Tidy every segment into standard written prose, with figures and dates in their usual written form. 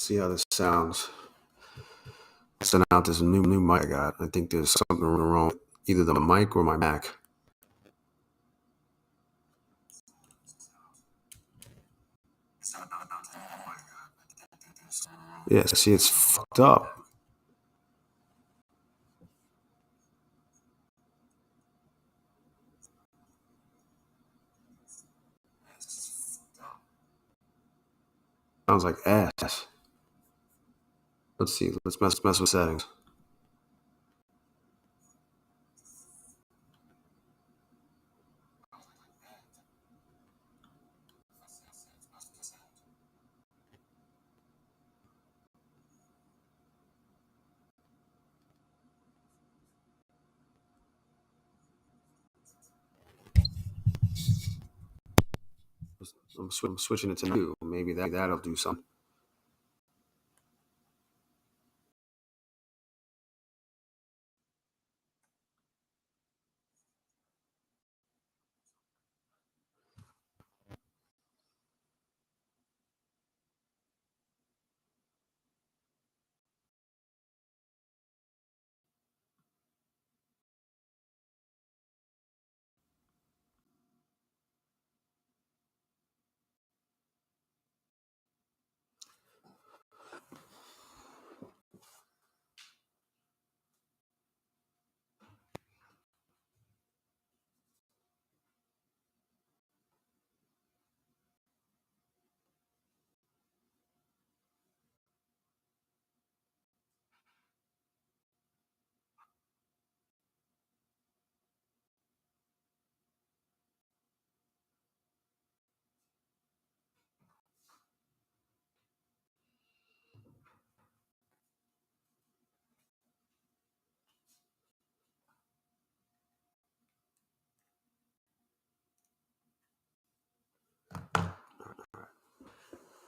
See how this sounds. Send out this new mic I got. I think there's something wrong with either the mic or my Mac. Yeah, see, it's fucked up. Sounds like ass. Let's see. Let's mess with settings. I'm switching it to new. Maybe that'll do something.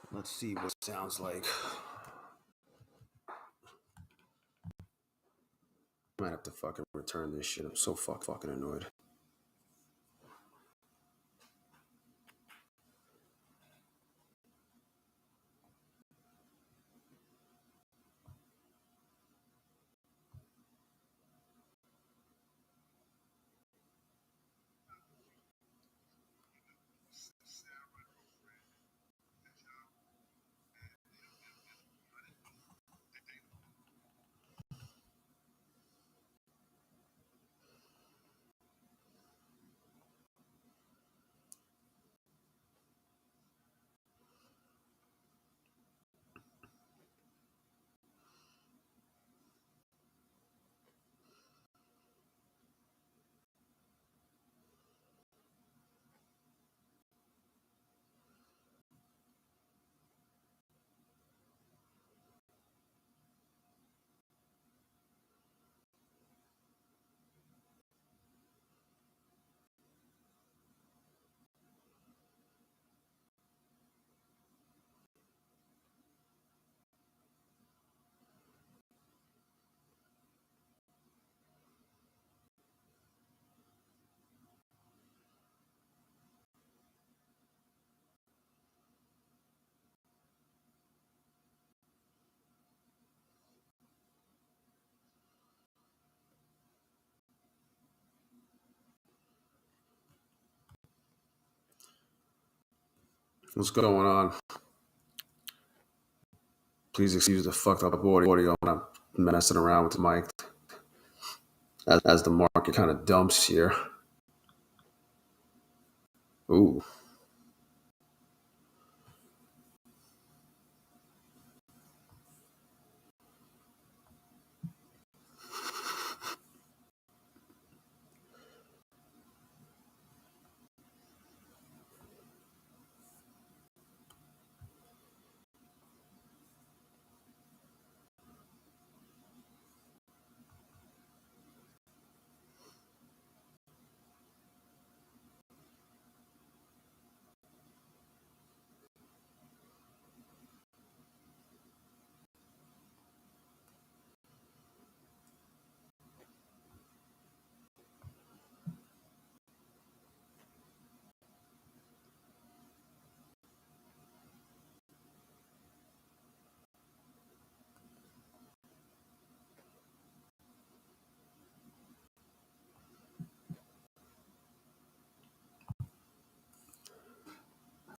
Let's see what it sounds like. I might have to fucking return this shit. I'm so fucking annoyed. What's going on? Please excuse the fucked up audio when I'm messing around with the mic as the market kind of dumps here. Ooh.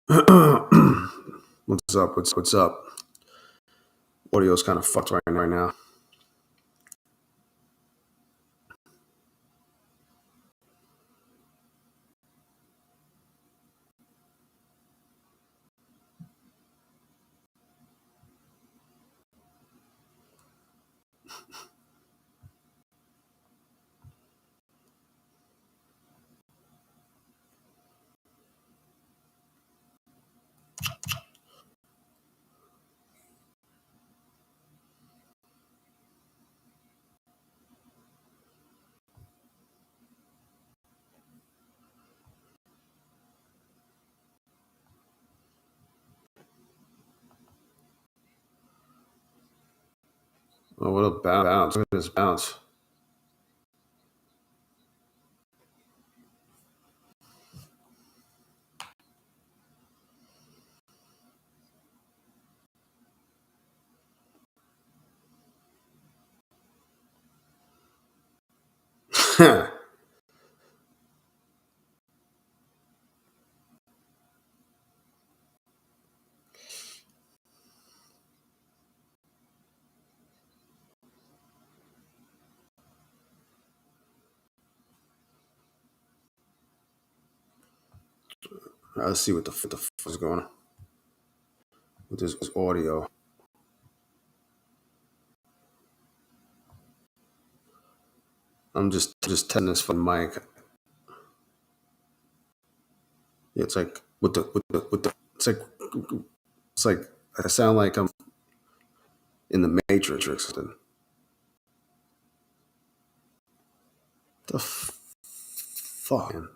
What's up? What's up? Audio's kind of fucked right now. Oh, what a bounce! Look at this bounce. Let's see what the fuck is going on with this audio. I'm just testing this for the mic. It's like with the it's like I sound like I'm in the Matrix or something. The fuck. Man?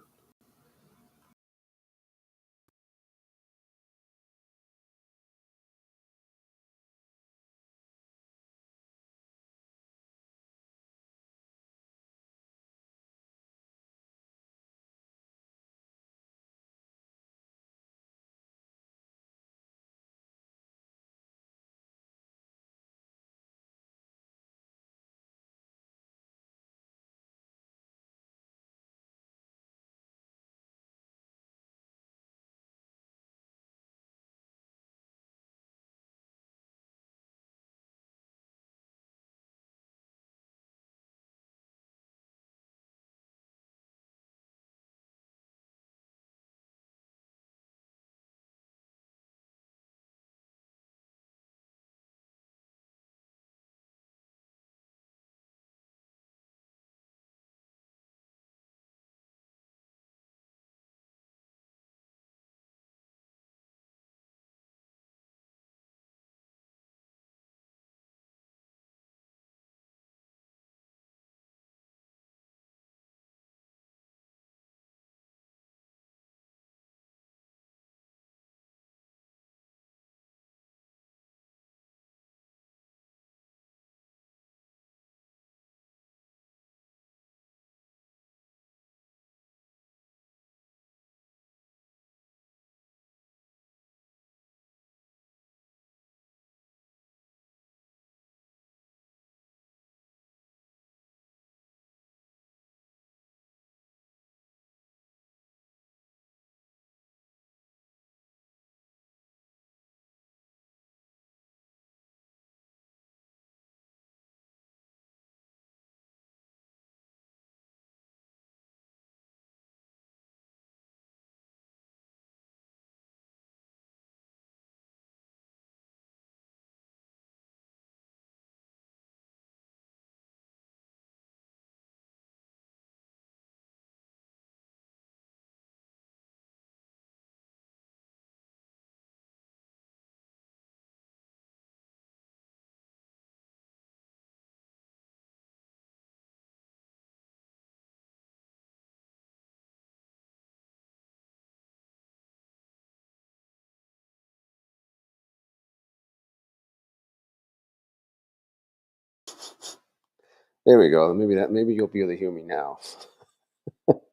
There we go. Maybe you'll be able to hear me now.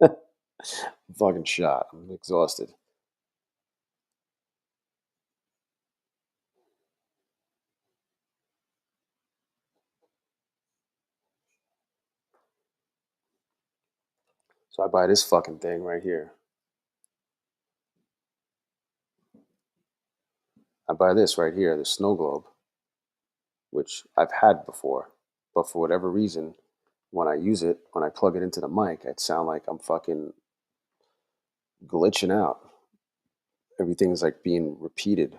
I'm fucking shot. I'm exhausted. So I buy this fucking thing right here. I buy this right here, the snow globe, which I've had before, but for whatever reason, when I use it, when I plug it into the mic, it sound like I'm fucking glitching out. Everything's like being repeated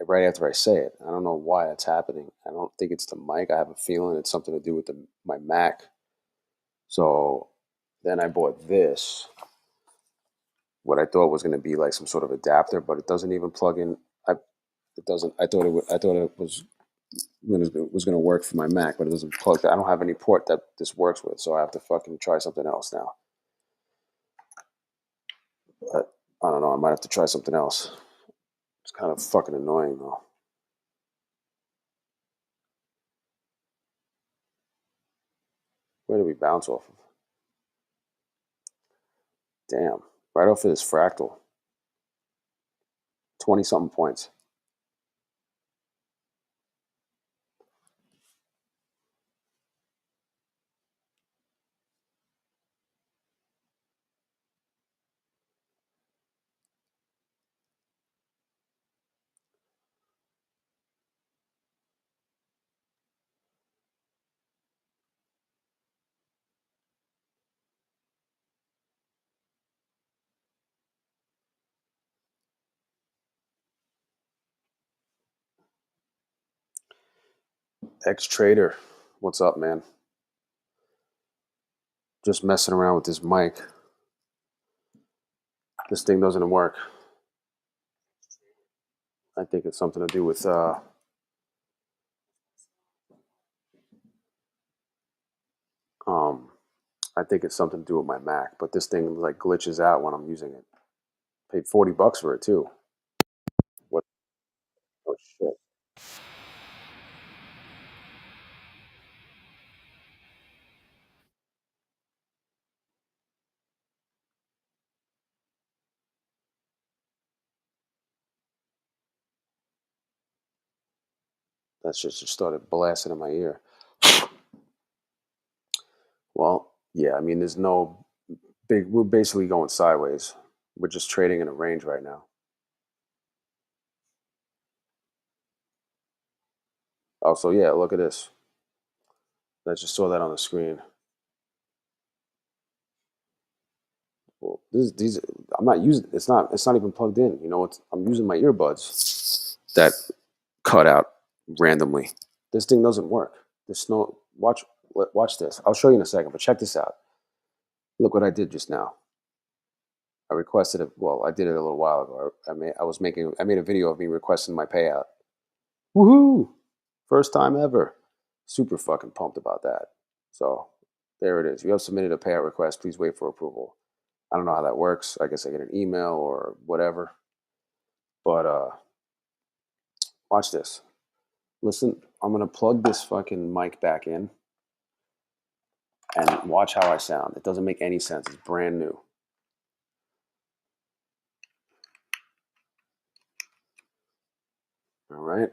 right after I say it. I don't know why that's happening. I don't think it's the mic. I have a feeling it's something to do with my Mac. So then I bought this, what I thought was going to be like some sort of adapter, but it doesn't even plug in. It doesn't. I thought it was going to work for my Mac, but it doesn't plug. I don't have any port that this works with, so I have to fucking try something else now. But I don't know. I might have to try something else. It's kind of fucking annoying though. Where do we bounce off of? Damn. Right off of this fractal. 20 something points. Ex Trader. What's up, man? Just messing around with this mic. This thing doesn't work. I think it's something to do with I think it's something to do with my Mac, but this thing like glitches out when I'm using it. Paid $40 for it too. What? Oh shit! That shit just started blasting in my ear. Well, yeah. I mean, there's no big. We're basically going sideways. We're just trading in a range right now. Oh, so yeah. Look at this. I just saw that on the screen. Well, these I'm not using. It's not even plugged in. You know, I'm using my earbuds that cut out randomly. This thing doesn't work. There's no watch this. I'll show you in a second, but check this out. Look what I did just now. I requested it. Well, I did it a little while ago. I made a video of me requesting my payout. Woohoo! First time ever. Super fucking pumped about that. So there it is. You have submitted a payout request. Please wait for approval. I don't know how that works. I guess I get an email or whatever. But watch this. Listen, I'm gonna plug this fucking mic back in and watch how I sound. It doesn't make any sense. It's brand new. All right.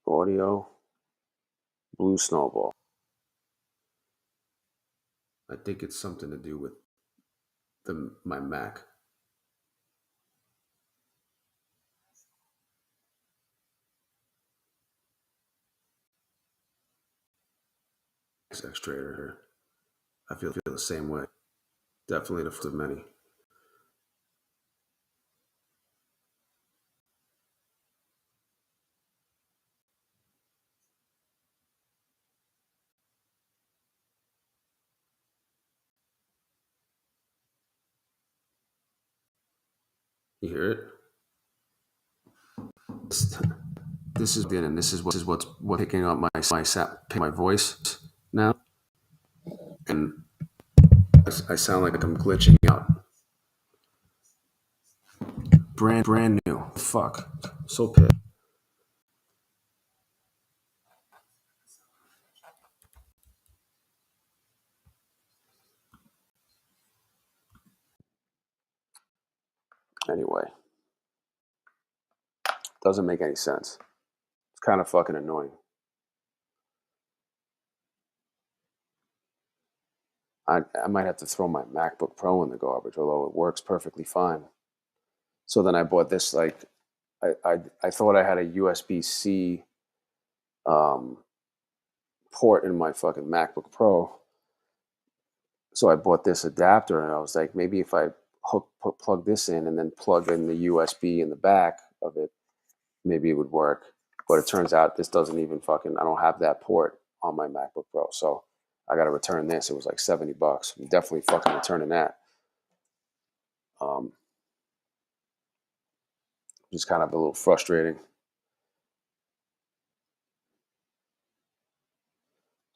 Audio, Blue Snowball. I think it's something to do with my Mac. Extrader here. I feel the same way. Definitely the first of many. You hear it? This is good, and this is what's picking up my voice now, and I sound like I'm glitching out. Brand new. Fuck. So pissed. Anyway, doesn't make any sense. It's kind of fucking annoying. I might have to throw my MacBook Pro in the garbage, although it works perfectly fine. So then I bought this like I thought I had a USB-C um, port in my fucking MacBook Pro, so I bought this adapter, and I was like, maybe if I plug this in and then plug in the USB in the back of it, maybe it would work. But it turns out this doesn't even fucking. I don't have that port on my MacBook Pro, so I got to return this. It was like $70. I'm definitely fucking returning that. Um, just kind of a little frustrating.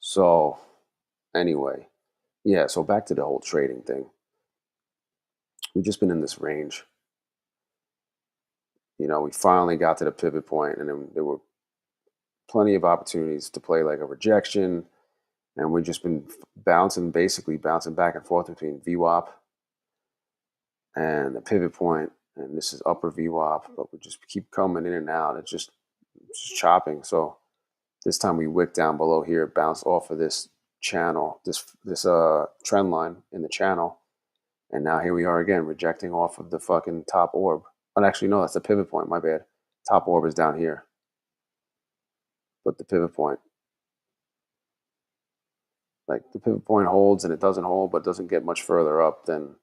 So anyway, yeah. So back to the whole trading thing. We've just been in this range. We finally got to the pivot point, and then there were plenty of opportunities to play like a rejection, and we've just been basically bouncing back and forth between VWAP and the pivot point, and this is upper VWAP, but we just keep coming in and out. It's just chopping. So this time we wicked down below here, bounced off of this channel, this trend line in the channel, and now here we are again, rejecting off of the fucking top orb. And actually, no, that's the pivot point. My bad. Top orb is down here, but the pivot point, like the pivot point holds and it doesn't hold, but doesn't get much further up than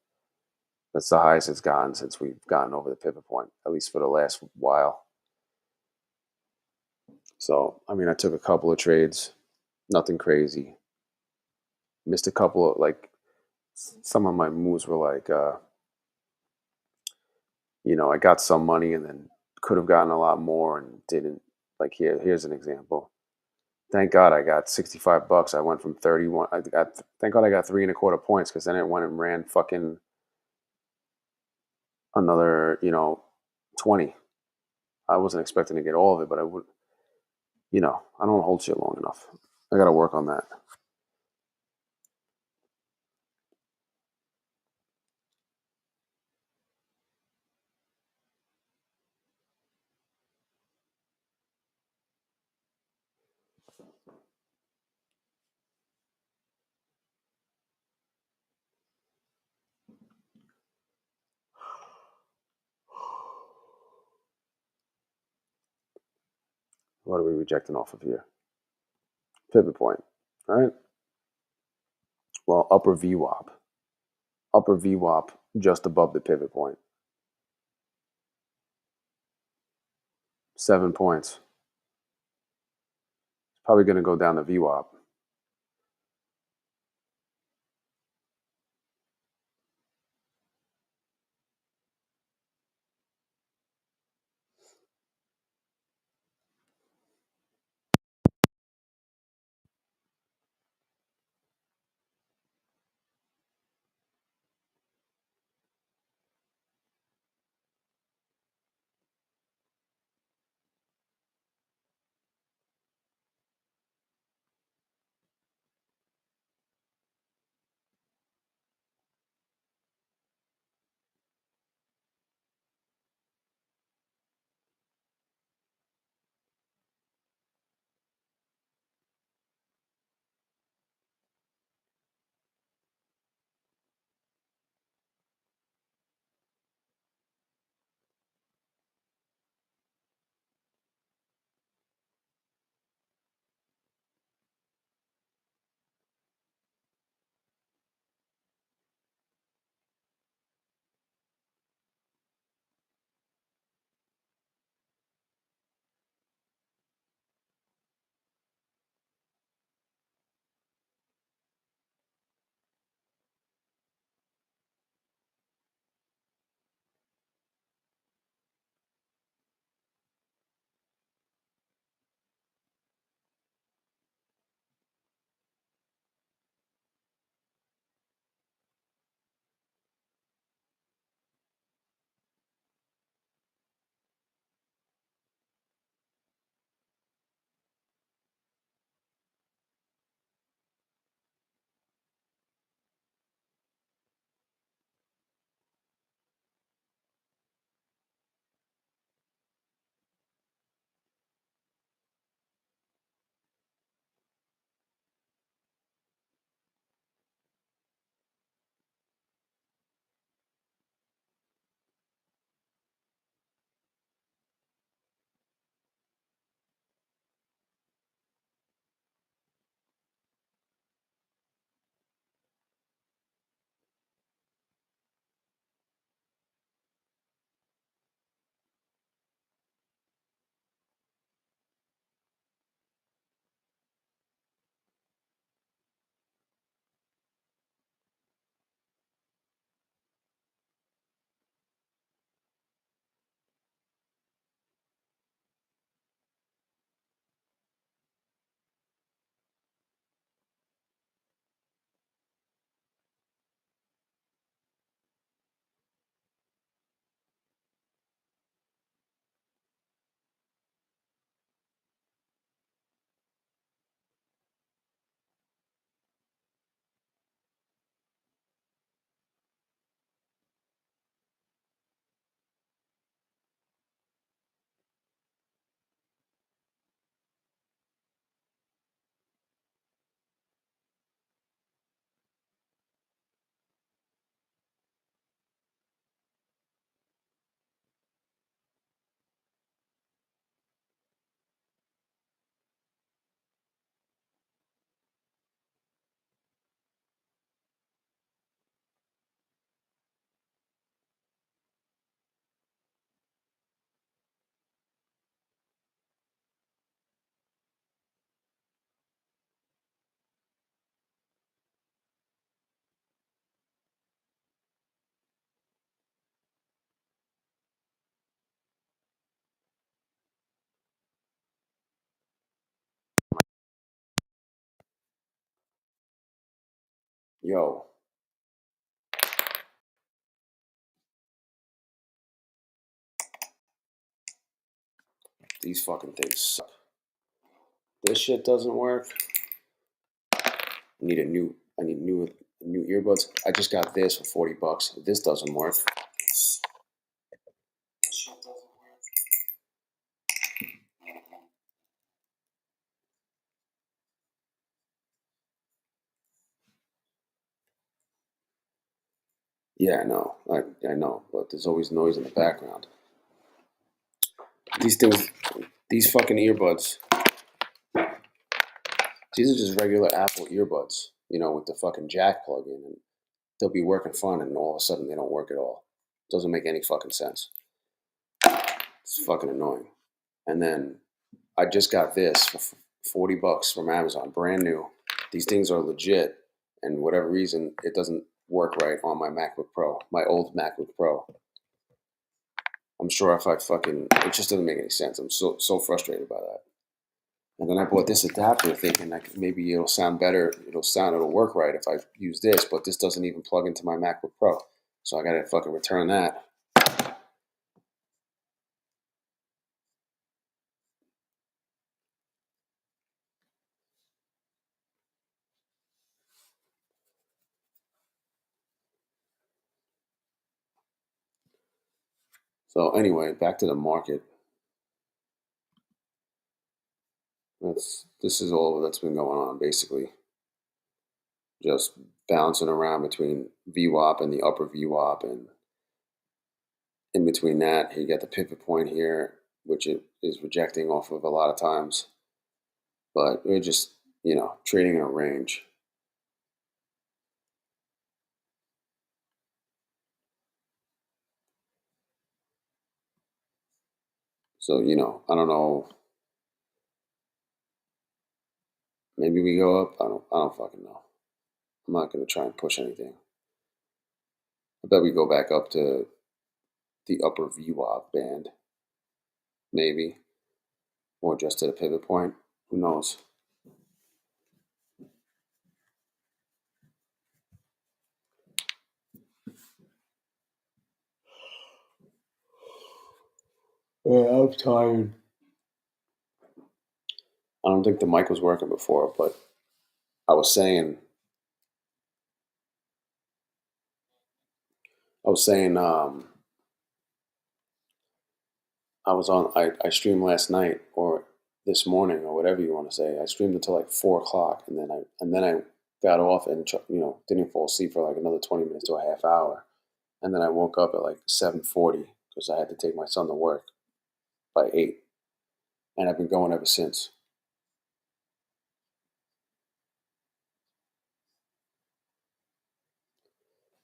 that's the highest it's gotten since we've gotten over the pivot point, at least for the last while. So, I mean, I took a couple of trades, nothing crazy. Missed a couple of like some of my moves were like, I got some money and then could have gotten a lot more and didn't. Like here's an example. Thank God I got $65. I went from 31. Thank God I got 3.25 points because then it went and ran fucking another 20. I wasn't expecting to get all of it, but I would. I don't hold shit long enough. I got to work on that. What are we rejecting off of here? Pivot point. All right. Well, upper VWAP. Upper VWAP just above the pivot point. 7 points. It's probably going to go down to VWAP. Yo. These fucking things suck. This shit doesn't work. I need new earbuds. I just got this for $40. This doesn't work. Yeah, I know. I know, but there's always noise in the background. These things, these fucking earbuds. These are just regular Apple earbuds, with the fucking jack plug in, and they'll be working fine, and all of a sudden they don't work at all. Doesn't make any fucking sense. It's fucking annoying. And then I just got this for $40 from Amazon, brand new. These things are legit, and whatever reason, it doesn't work right on my MacBook Pro, my old MacBook Pro. I'm sure if it just doesn't make any sense. I'm so frustrated by that. And then I bought this adapter thinking like maybe it'll sound better. It'll work right if I use this, but this doesn't even plug into my MacBook Pro. So I gotta fucking return that. So anyway, back to the market. This is all that's been going on basically. Just bouncing around between VWAP and the upper VWAP, and in between that, you get the pivot point here, which it is rejecting off of a lot of times. But we're just, trading in a range. So, I don't know. Maybe we go up. I don't fucking know. I'm not gonna try and push anything. I bet we go back up to the upper VWAP band, maybe, or just to the pivot point. Who knows? Yeah, I'm tired. I don't think the mic was working before, but I was saying, I was saying, I streamed last night or this morning or whatever you want to say. I streamed until like 4 o'clock, and then I got off and didn't fall asleep for like another 20 minutes to a half hour, and then I woke up at like 7:40 because I had to take my son to work by 8, and I've been going ever since.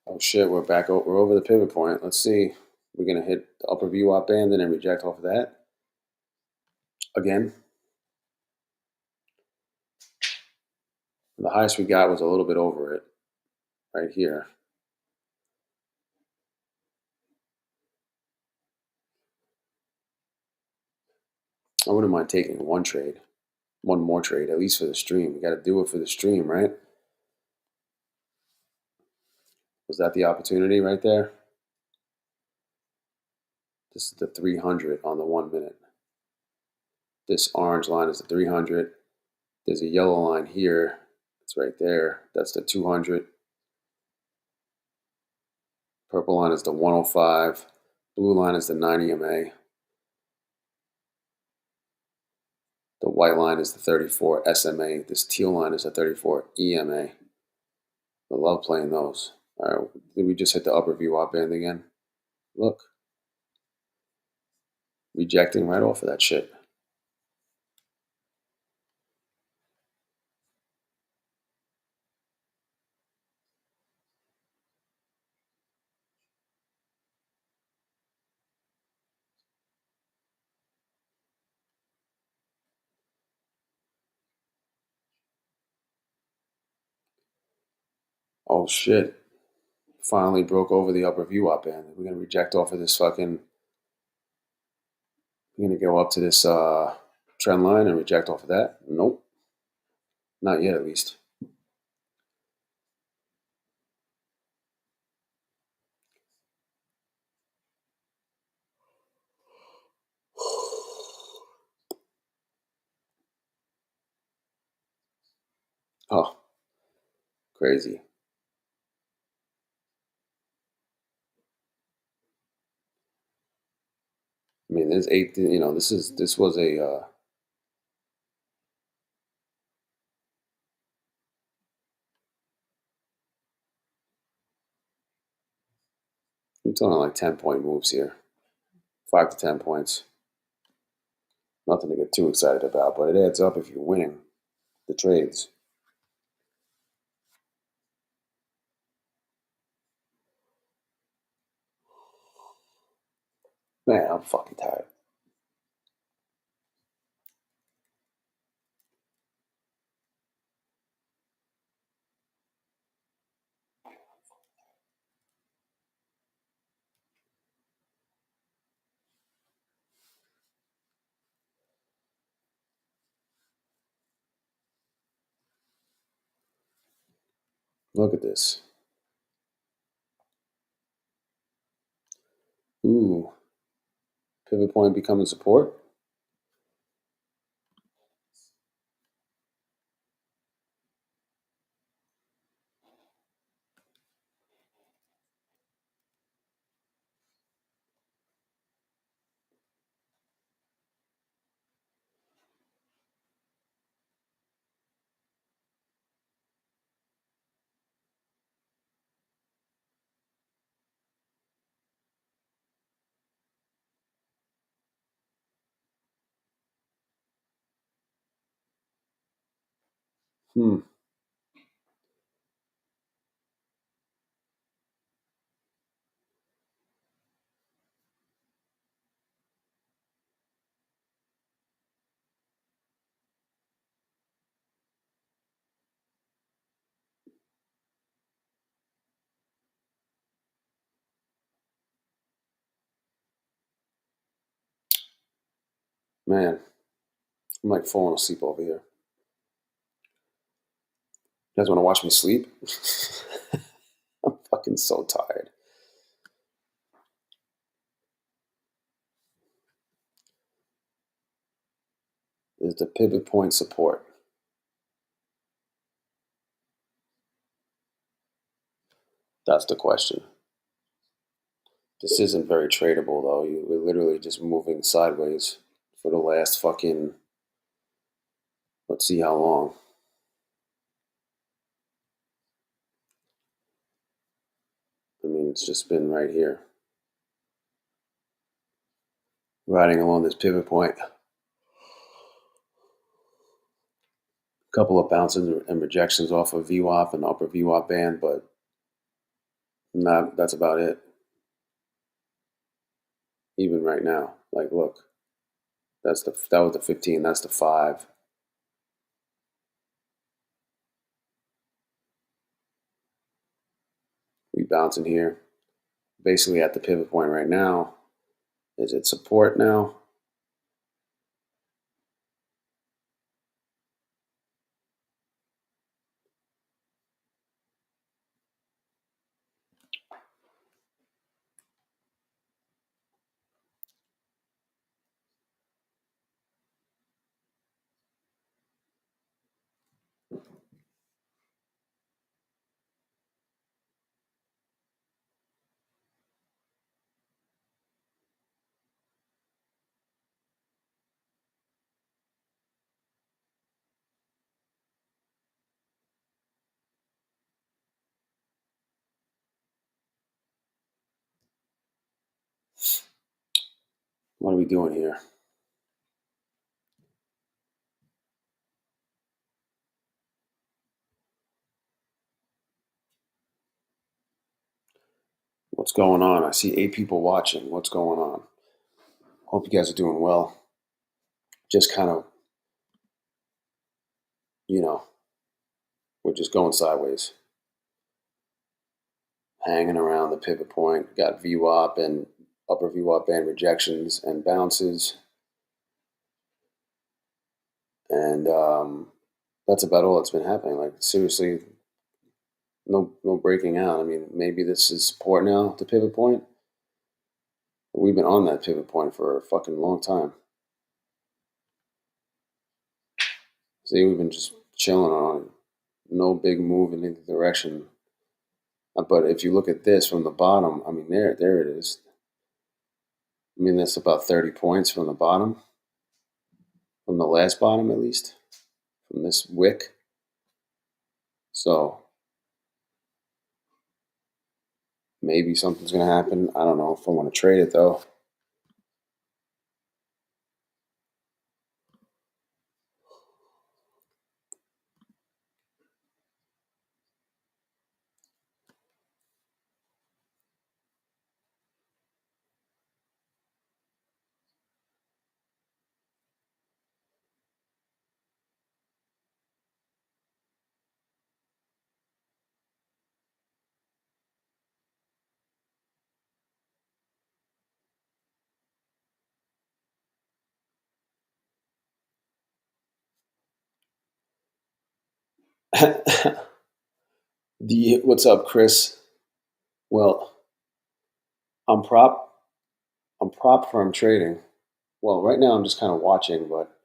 Oh shit, we're back. We're over the pivot point. Let's see. We're gonna hit the upper VWAP band and then reject off of that again. The highest we got was a little bit over it, right here. I wouldn't mind taking one more trade, at least for the stream. We got to do it for the stream, right? Was that the opportunity right there? This is the 300 on the 1 minute. This orange line is the 300. There's a yellow line here. It's right there. That's the 200. Purple line is the 105. Blue line is the 9 EMA. The white line is the 34 SMA. This teal line is the 34 EMA. I love playing those. All right, did we just hit the upper VWAP band again? Look. Rejecting right off of that shit. Oh shit. Finally broke over the upper VWAP band. We're gonna reject off of this fucking. We're gonna go up to this trend line and reject off of that. Nope, not yet at least. Oh, crazy. I mean, there's eight. This was a. We're talking like 10-point moves here, 5 to 10 points. Nothing to get too excited about, but it adds up if you're winning the trades. Man, I'm fucking tired. Look at this. Ooh, pivot point becoming support. Hmm, man, I'm like falling asleep over here. You guys want to watch me sleep? I'm fucking so tired. Is the pivot point support? That's the question. This isn't very tradable though. We're literally just moving sideways for the last fucking. Let's see how long. I mean, it's just been right here, riding along this pivot point. A couple of bounces and rejections off of VWAP and upper VWAP band, but not. That's about it. Even right now, like, look, that was the 15. That's the 5. We bouncing here, basically at the pivot point right now. Is it support now? What are we doing here? What's going on? I see 8 people watching. What's going on? Hope you guys are doing well. Just kind of, you know, we're just going sideways, hanging around the pivot point. Got VWAP and upper VWAP band rejections and bounces, and that's about all that's been happening. Like seriously, no breaking out. I mean, maybe this is support now, the pivot point. But we've been on that pivot point for a fucking long time. See, we've been just chilling on it. No big move in either direction. But if you look at this from the bottom, I mean, there it is. I mean, that's about 30 points from the bottom, from the last bottom at least, from this wick. So maybe something's going to happen. I don't know if I want to trade it though. What's up, Chris? Well, I'm prop I'm prop firm trading. Well, right now I'm just kind of watching, but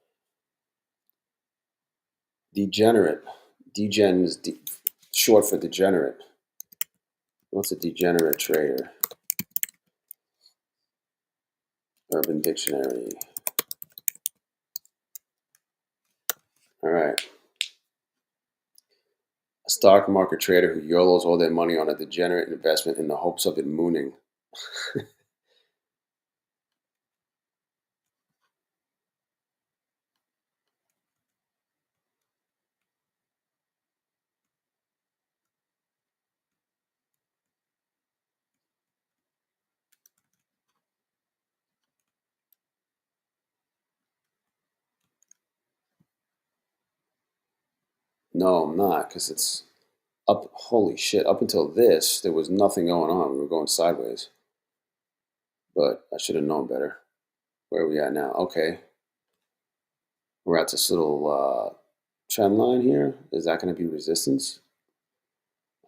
degenerate. Degen is short for degenerate. What's a degenerate trader? Urban Dictionary. All right. A stock market trader who YOLOs all their money on a degenerate investment in the hopes of it mooning. No, I'm not, because it's up. Holy shit. Up until this, there was nothing going on. We were going sideways. But I should have known better. Where are we at now? Okay. We're at this little trend line here. Is that going to be resistance?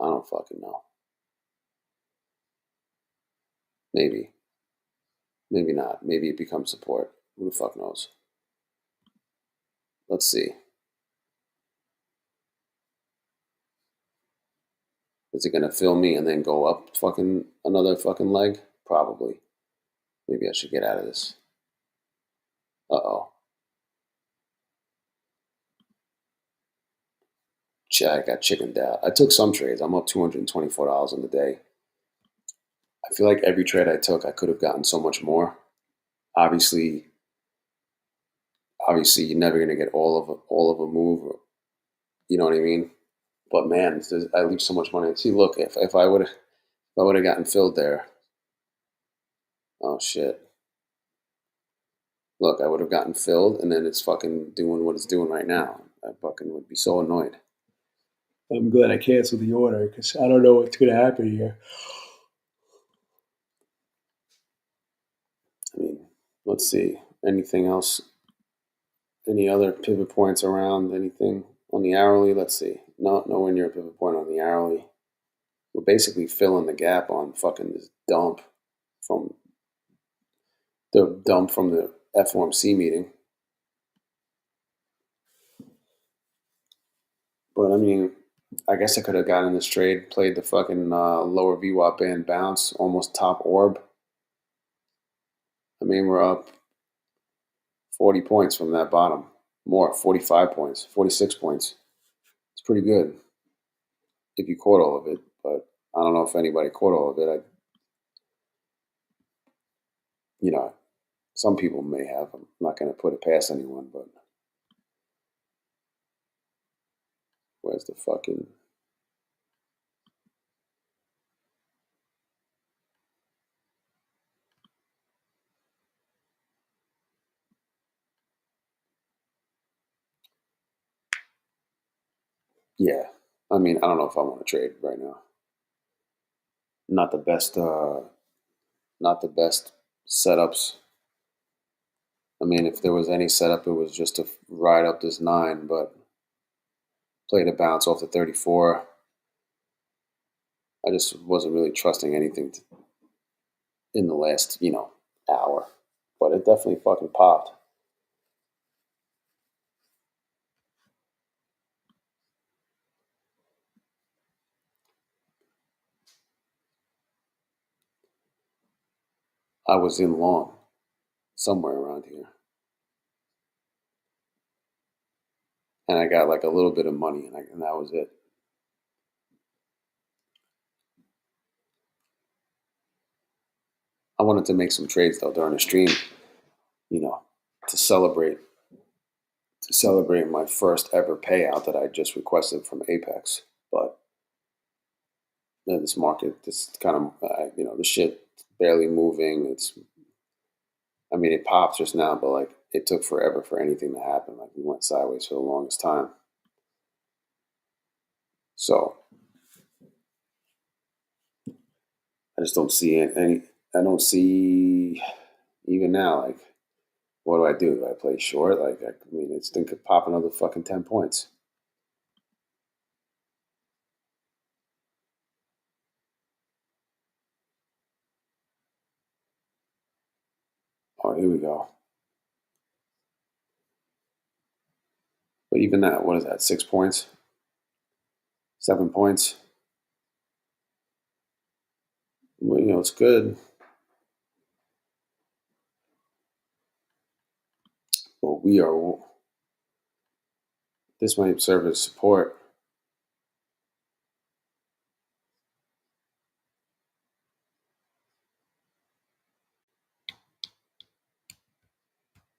I don't fucking know. Maybe. Maybe not. Maybe it becomes support. Who the fuck knows? Let's see. Is it going to fill me and then go up fucking another fucking leg? Probably. Maybe I should get out of this. Uh-oh. I got chickened out. I took some trades. I'm up $224 on the day. I feel like every trade I took, I could have gotten so much more. Obviously, you're never gonna get all of a move. You know what I mean? But man, I lose so much money. See, look, if I would have gotten filled there. Oh shit! Look, I would have gotten filled, and then it's fucking doing what it's doing right now. I fucking would be so annoyed. I'm glad I canceled the order because I don't know what's gonna happen here. I mean, let's see. Anything else? Any other pivot points around anything on the hourly? Let's see. No, nowhere near a pivot point on the hourly. We're basically filling the gap on fucking this from dump from the FOMC meeting. But I mean, I guess I could have gotten this trade, played the fucking lower VWAP band bounce, almost top orb. I mean, we're up 40 points from that bottom. More, 45 points, 46 points. It's pretty good if you caught all of it, but I don't know if anybody caught all of it. You know, some people may have. I'm not going to put it past anyone, but where's the fucking. Yeah. I mean, I don't know if I want to trade right now. Not the best, not the best setups. I mean, if there was any setup, it was just to ride up this 9, but play the bounce off the 34. I just wasn't really trusting anything in the last, hour. But it definitely fucking popped. I was in long somewhere around here, and I got like a little bit of money, and that was it. I wanted to make some trades though during the stream, you know, to celebrate my first ever payout that I just requested from Apex. But this market, this kind of, the shit barely moving. I mean, it popped just now, but like it took forever for anything to happen. Like we went sideways for the longest time. So I just don't see any. I don't see even now. Like, what do I do? Do I play short? Like, I mean, it's thing could pop another fucking 10 points. Oh, here we go. But even that, what is that? 6 points, 7 points. Well, it's good. But we are. This might serve as support.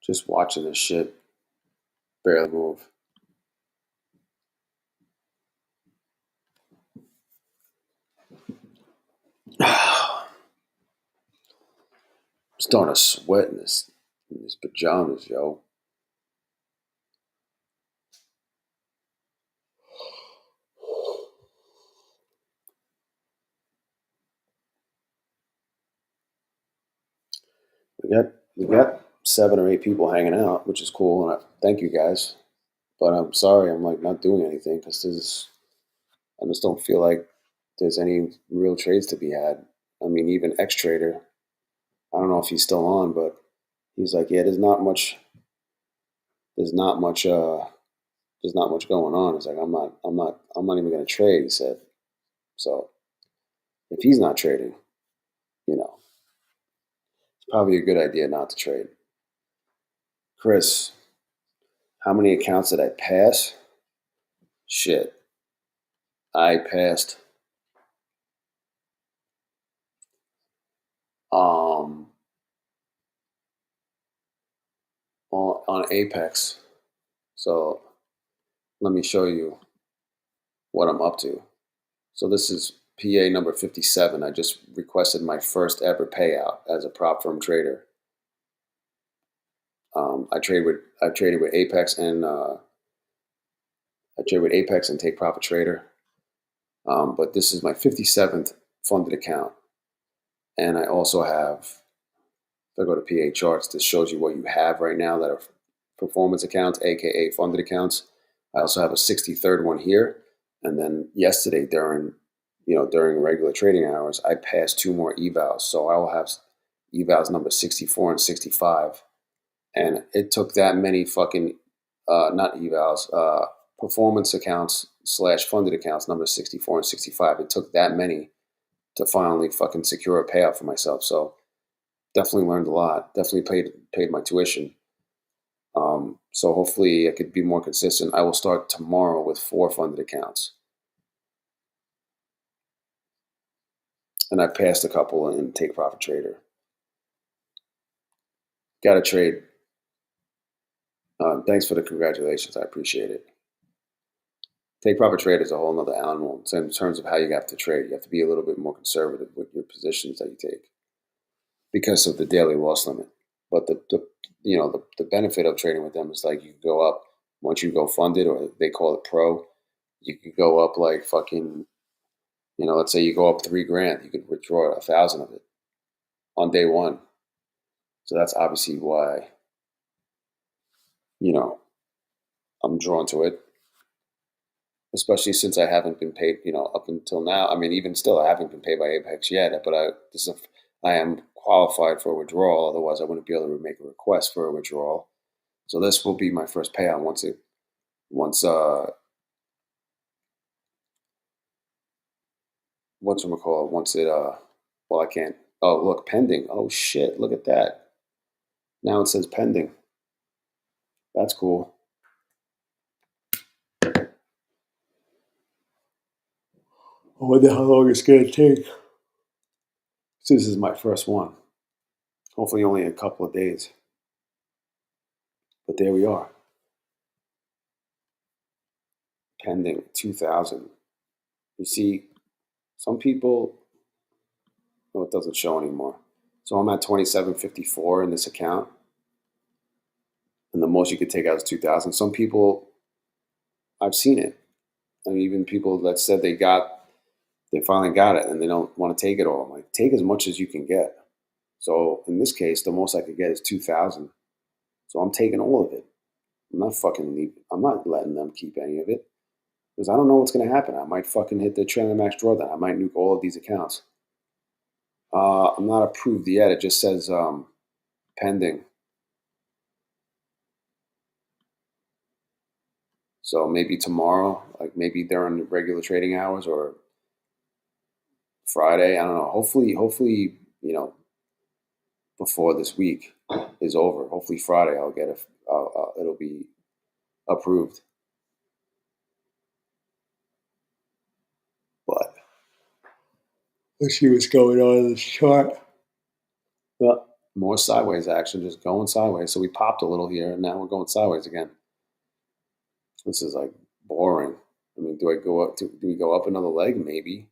Just watching this shit barely move. I'm starting to sweat in these pajamas, yo. We got 7 or 8 people hanging out, which is cool, and thank you guys. But I'm sorry, I'm like not doing anything because I just don't feel like there's any real trades to be had. I mean, even X Trader, I don't know if he's still on, but he's like, yeah, there's not much, there's not much going on. It's like I'm not even going to trade. He said, so if he's not trading, it's probably a good idea not to trade. Chris, how many accounts did I pass? Shit, I passed um on Apex. So let me show you what I'm up to. So this is PA number 57. I just requested my first ever payout as a prop firm trader. I traded with Apex and I trade with Apex and Take Profit Trader. But this is my 57th funded account, and I also have. If I go to PA charts, this shows you what you have right now that are performance accounts, aka funded accounts. I also have a 63rd one here, and then yesterday during regular trading hours, I passed 2 more evals, so I will have evals number 64 and 65, and it took that many fucking not evals performance accounts slash funded accounts number 64 and 65. It took that many to finally fucking secure a payout for myself. So definitely learned a lot. Definitely paid my tuition. So hopefully I could be more consistent. I will start tomorrow with 4 funded accounts, and I passed a couple in Take Profit Trader. Got to trade. Thanks for the congratulations. I appreciate it. Take Profit Trader is a whole other animal in terms of how you have to trade. You have to be a little bit more conservative with your positions that you take because of the daily loss limit. But the benefit of trading with them is like you can go up once you go funded, or they call it pro. You could go up like fucking, let's say you go up 3 grand, you could withdraw 1,000 of it on day one. So that's obviously why you know I'm drawn to it, especially since I haven't been paid, up until now. I mean, even still, I haven't been paid by Apex yet, but I am qualified for a withdrawal. Otherwise, I wouldn't be able to make a request for a withdrawal. So this will be my first payout once what's it call once it well, I can't Oh, look, pending. Oh shit, look at that. Now it says pending. That's cool. I wonder how long it's gonna take. This is my first one. Hopefully only a couple of days. But there we are. Pending 2000. You see, some people, oh, it doesn't show anymore. So I'm at 2754 in this account. And the most you could take out is 2000. Some people, I've seen it. I mean, even people that said they finally got it and they don't want to take it all. I'm like, take as much as you can get. So in this case, the most I could get is 2000. So I'm taking all of it. I'm not letting them keep any of it because I don't know what's going to happen. I might fucking hit the trailer max drawdown. I might nuke all of these accounts. I'm not approved yet. It just says pending. So maybe tomorrow, like maybe during regular trading hours or Friday. I don't know. Hopefully, before this week is over. Hopefully Friday I'll get it. It'll be approved. But let's see what's going on in this chart. Well, more sideways action, just going sideways. So we popped a little here, and now we're going sideways again. This is like boring. I mean, do I go up? Do we go up another leg? Maybe.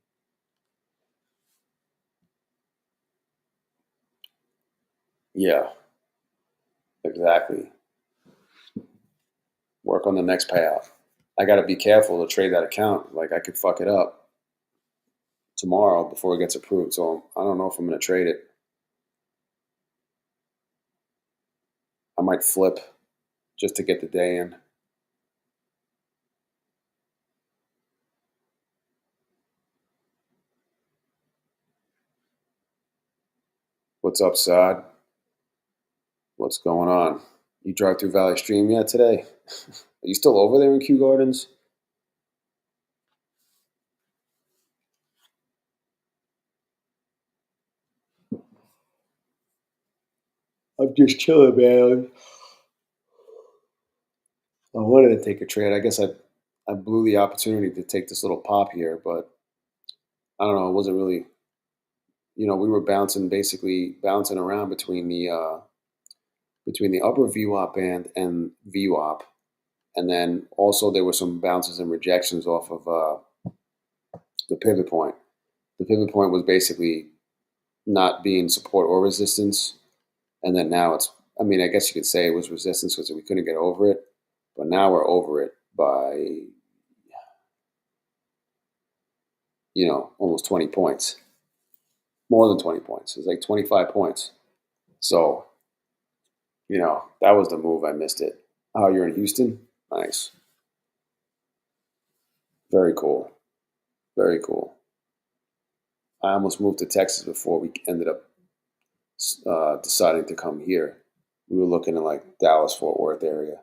Yeah, exactly. Work on the next payout. I got to be careful to trade that account. Like I could fuck it up tomorrow before it gets approved. So I don't know if I'm going to trade it. I might flip just to get the day in. What's up, Saad? What's going on? You drive through Valley Stream yet today? Are you still over there in Kew Gardens? I'm just chilling, man. I wanted to take a trade. I guess I blew the opportunity to take this little pop here, but I don't know. It wasn't really, we were basically bouncing around between the upper VWAP band and VWAP, and then also there were some bounces and rejections off of the pivot point. The pivot point was basically not being support or resistance, and then now it's. I mean, I guess you could say it was resistance because we couldn't get over it, but now we're over it by almost 20 points, more than 20 points. It's like 25 points. So, that was the move. I missed it. Oh, you're in Houston? Nice. Very cool. Very cool. I almost moved to Texas before we ended up deciding to come here. We were looking in like Dallas, Fort Worth area.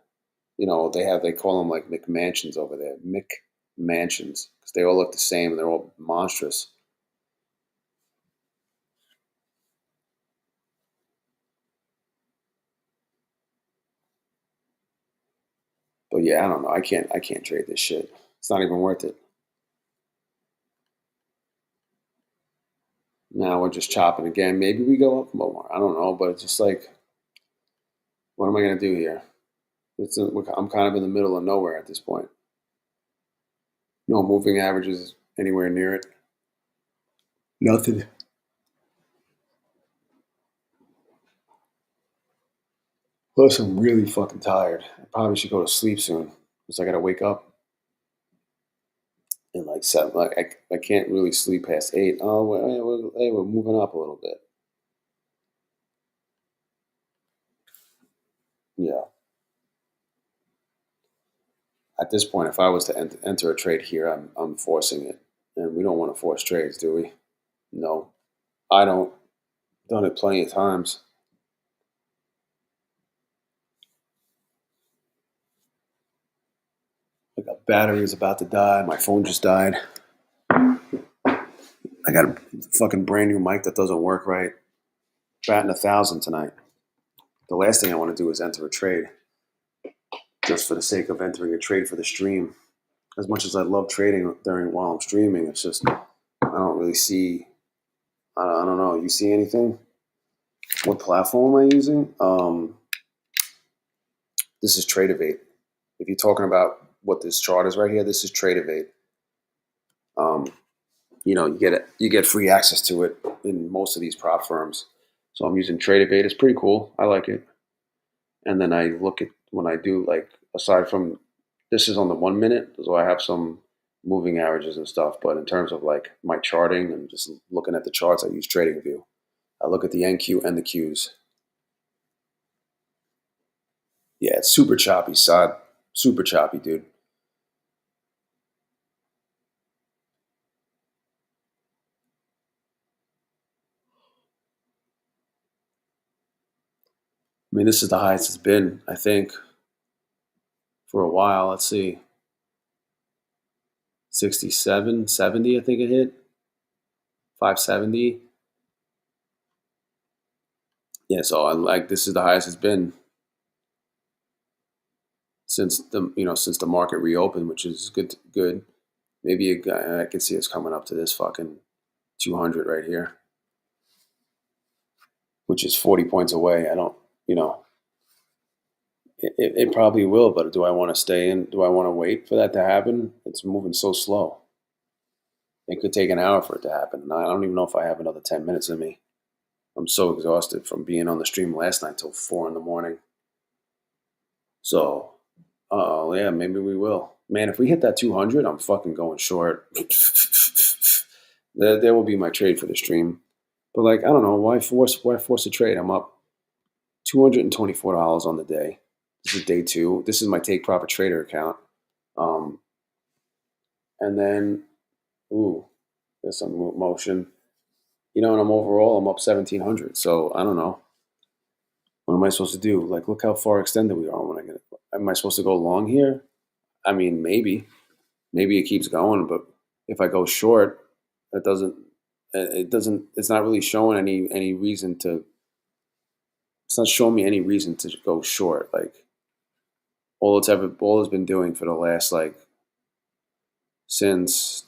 They call them like McMansions over there. McMansions. Because they all look the same and they're all monstrous. But yeah, I don't know. I can't trade this shit. It's not even worth it. Now we're just chopping again. Maybe we go up more. I don't know, but it's just like, what am I gonna do here? I'm kind of in the middle of nowhere at this point. No moving averages anywhere near it. Nothing. Plus, I'm really fucking tired. I probably should go to sleep soon because I gotta wake up in like 7. Like I can't really sleep past 8. Oh, we're moving up a little bit. Yeah. At this point, if I was to enter a trade here, I'm forcing it, and we don't want to force trades, do we? No, I don't. Done it plenty of times. Like a battery is about to die. My phone just died. I got a fucking brand new mic that doesn't work right. Batting 1,000 tonight. The last thing I want to do is enter a trade, just for the sake of entering a trade for the stream. As much as I love trading during while I'm streaming, it's just I don't really see. I don't know. You see anything? What platform am I using? This is Tradeovate. If you're talking about what this chart is right here, this is Tradeovate. Um, you get free access to it in most of these prop firms. So I'm using Tradeovate. It's pretty cool. I like it. And then I look at when I do like aside from this is on the 1 minute, so I have some moving averages and stuff. But in terms of like my charting and just looking at the charts, I use TradingView. I look at the NQ and the Qs. Yeah, it's super choppy, Sod. Super choppy, dude. I mean, this is the highest it's been, I think, for a while. Let's see. 67, 70, I think it hit. 570. Yeah, so I like this is the highest it's been since the market reopened, which is good. Maybe I can see us coming up to this fucking 200 right here, which is 40 points away. I don't, you know, it probably will, but do I want to stay in? Do I want to wait for that to happen? It's moving so slow. It could take an hour for it to happen. And I don't even know if I have another 10 minutes in me. I'm so exhausted from being on the stream last night till 4 in the morning. So, yeah, maybe we will. Man, if we hit that 200, I'm fucking going short. There will be my trade for the stream. But like, I don't know, why force a trade? I'm up $224 on the day. This is day 2. This is my Take Profit Trader account. Um, and then, ooh, there's some motion. And I'm up 1,700. So I don't know. What am I supposed to do? Like, look how far extended we are. Am I supposed to go long here? I mean, maybe it keeps going, but if I go short, that doesn't. It doesn't. It's not really showing any reason to. It's not showing me any reason to go short. Like all it's been doing for the last since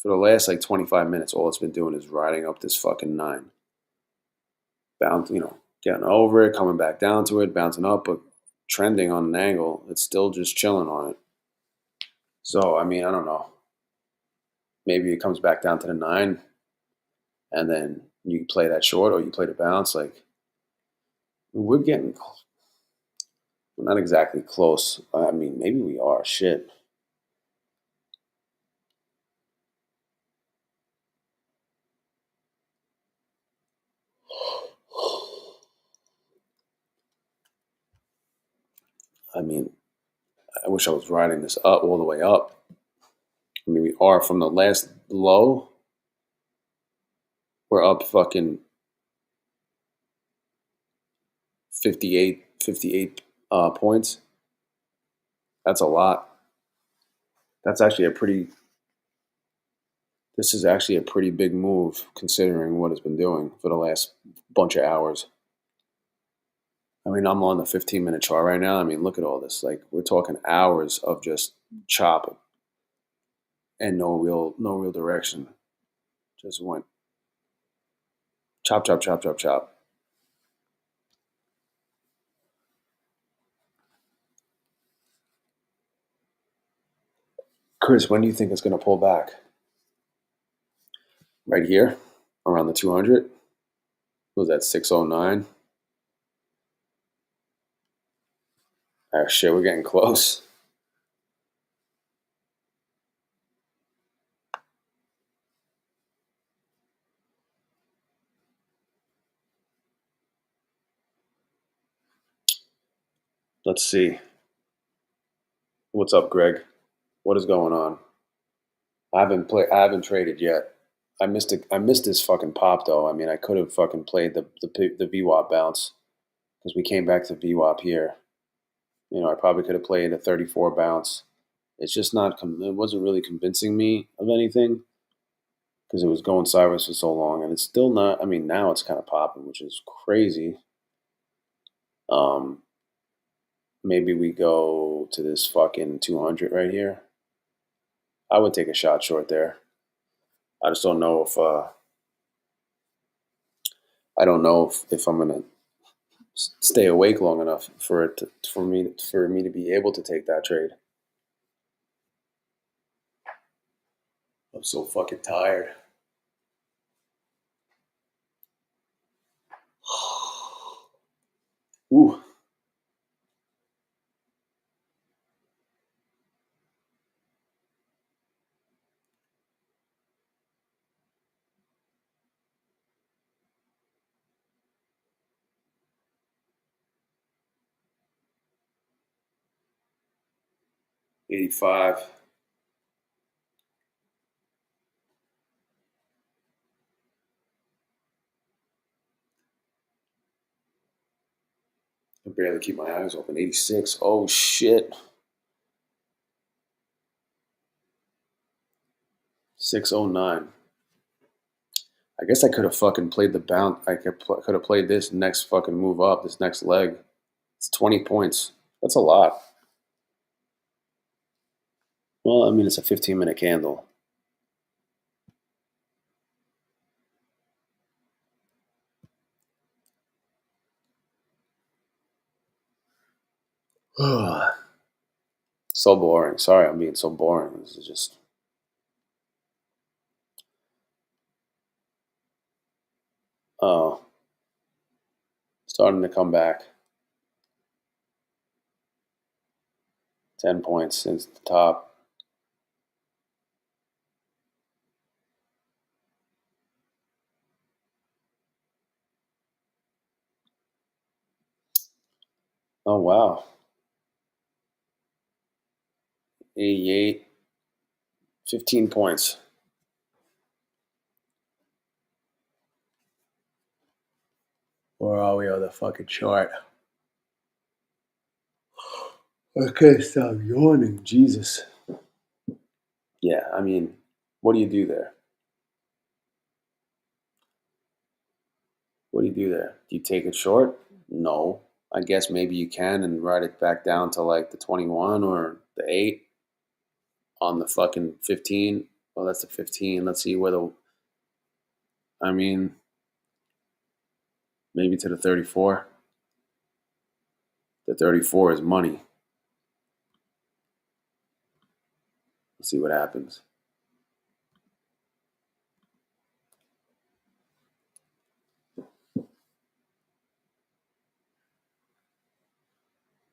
for the last 25 minutes, all it's been doing is riding up this fucking 9, bound, getting over it, coming back down to it, bouncing up, but trending on an angle. It's still just chilling on it. So I mean, I don't know. Maybe it comes back down to the 9, and then you play that short or you play the bounce. Like we're getting, we're not exactly close. I mean, maybe we are. Shit. I mean, I wish I was riding this up all the way up. I mean, we are from the last low. We're up fucking 58 points. That's a lot. That's actually a pretty. This is actually a pretty big move considering what it's been doing for the last bunch of hours. I mean, I'm on the 15-minute chart right now. I mean, look at all this. Like we're talking hours of just chopping and no real direction. Just went chop, chop, chop, chop, chop. Chris, when do you think it's going to pull back? Right here, around the 200. What was that 609? Oh shit, we're getting close. Let's see. What's up, Greg? What is going on? I haven't traded yet. I missed it. I missed this fucking pop though. I mean, I could have fucking played the VWAP bounce because we came back to VWAP here. I probably could have played a 34 bounce. It's just not. It wasn't really convincing me of anything. because it was going sideways for so long, and it's still not. I mean, now it's kind of popping, which is crazy. Um, Maybe we go to this fucking 200 right here. I would take a shot short there. I just don't know if I don't know if I'm gonna stay awake long enough for it to, for me to be able to take that trade. I'm so fucking tired. Ooh, 85. I barely keep my eyes open. 86. Oh shit. 609. I guess I could have fucking played the bounce. Could have played this next fucking move up, this next leg. It's 20 points. That's a lot. Well, I mean, it's a 15-minute candle. So boring. Sorry, I'm being so boring. This is just, oh, starting to come back. 10 points since the top. Oh, wow. 88. 15 points. Where are we on the fucking chart? I can't stop yawning. Jesus. Yeah, I mean, what do you do there? What do you do there? Do you take it short? No. I guess maybe you can and ride it back down to like the 21 or the 8 on the fucking 15. Well, that's the 15. Let's see where I mean, maybe to the 34. The 34 is money. Let's see what happens.